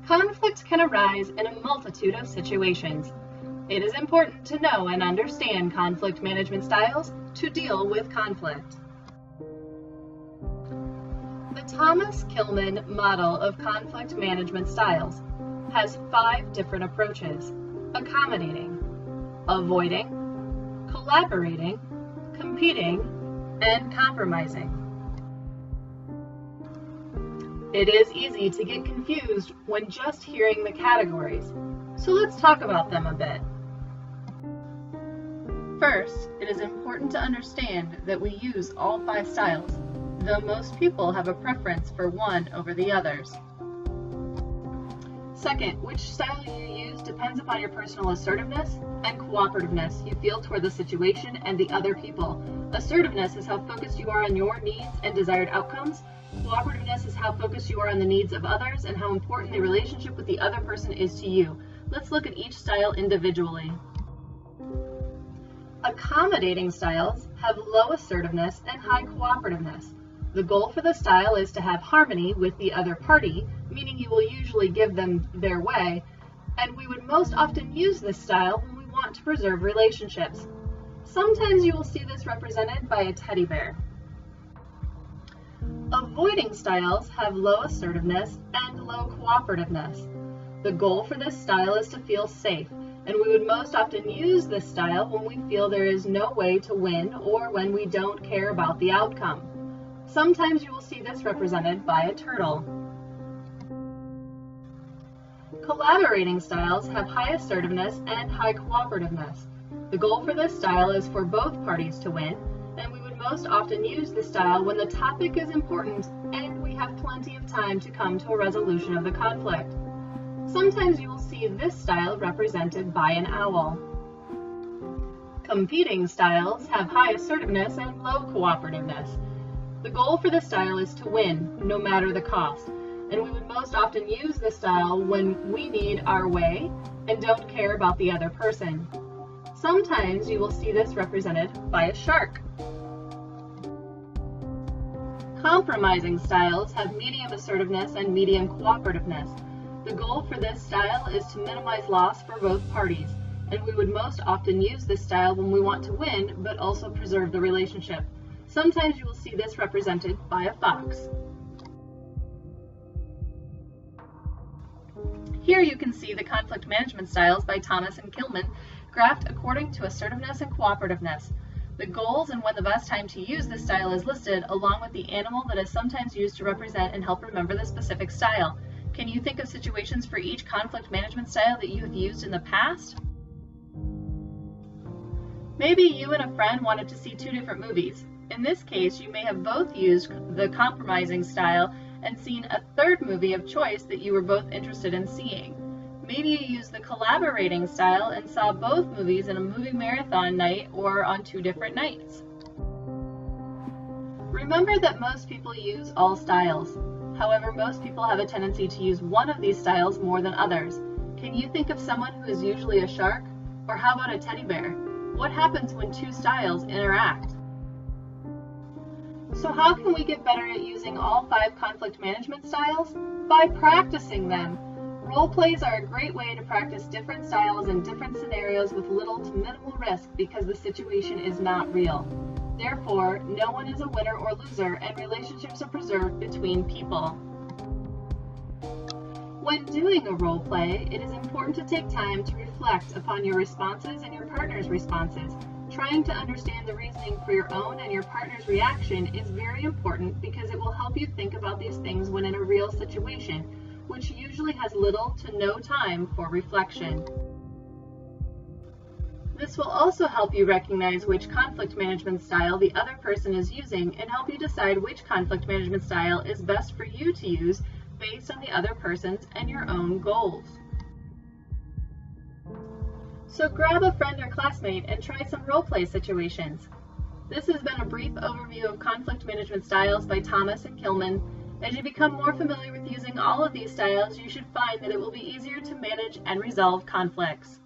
Conflict can arise in a multitude of situations. It is important to know and understand conflict management styles to deal with conflict. The Thomas Kilmann model of conflict management styles has 5 different approaches: accommodating, avoiding, collaborating, competing, and compromising. It is easy to get confused when just hearing the categories, so let's talk about them a bit. First, it is important to understand that we use all 5 styles, though most people have a preference for one over the others. Second, which style you use depends upon your personal assertiveness and cooperativeness you feel toward the situation and the other people. Assertiveness is how focused you are on your needs and desired outcomes. Cooperativeness is how focused you are on the needs of others and how important the relationship with the other person is to you. Let's look at each style individually. Accommodating styles have low assertiveness and high cooperativeness. The goal for the style is to have harmony with the other party, meaning you will usually give them their way, and we would most often use this style when we want to preserve relationships. Sometimes you will see this represented by a teddy bear. Avoiding styles have low assertiveness and low cooperativeness. The goal for this style is to feel safe, and we would most often use this style when we feel there is no way to win or when we don't care about the outcome. Sometimes you will see this represented by a turtle. Collaborating styles have high assertiveness and high cooperativeness. The goal for this style is for both parties to win, and we would most often use this style when the topic is important and we have plenty of time to come to a resolution of the conflict. Sometimes you will see this style represented by an owl. Competing styles have high assertiveness and low cooperativeness. The goal for this style is to win, no matter the cost, and we would most often use this style when we need our way and don't care about the other person. Sometimes you will see this represented by a shark. Compromising styles have medium assertiveness and medium cooperativeness. The goal for this style is to minimize loss for both parties, and we would most often use this style when we want to win but also preserve the relationship. Sometimes you will see this represented by a fox. Here you can see the conflict management styles by Thomas and Kilmann, graphed according to assertiveness and cooperativeness. The goals and when the best time to use this style is listed, along with the animal that is sometimes used to represent and help remember the specific style. Can you think of situations for each conflict management style that you have used in the past? Maybe you and a friend wanted to see 2 different movies. In this case, you may have both used the compromising style and seen a 3rd movie of choice that you were both interested in seeing. Maybe you used the collaborating style and saw both movies in a movie marathon night or on 2 different nights. Remember that most people use all styles. However, most people have a tendency to use one of these styles more than others. Can you think of someone who is usually a shark? Or how about a teddy bear? What happens when 2 styles interact? So how can we get better at using all 5 conflict management styles? By practicing them. Role plays are a great way to practice different styles in different scenarios with little to minimal risk because the situation is not real. Therefore, no one is a winner or loser and relationships are preserved between people. When doing a role play, it is important to take time to reflect upon your responses and your partner's responses. Trying to understand the reasoning for your own and your partner's reaction is very important because it will help you think about these things when in a real situation, which usually has little to no time for reflection. This will also help you recognize which conflict management style the other person is using and help you decide which conflict management style is best for you to use based on the other person's and your own goals. So grab a friend or classmate and try some role-play situations. This has been a brief overview of conflict management styles by Thomas and Kilmann. As you become more familiar with using all of these styles, you should find that it will be easier to manage and resolve conflicts.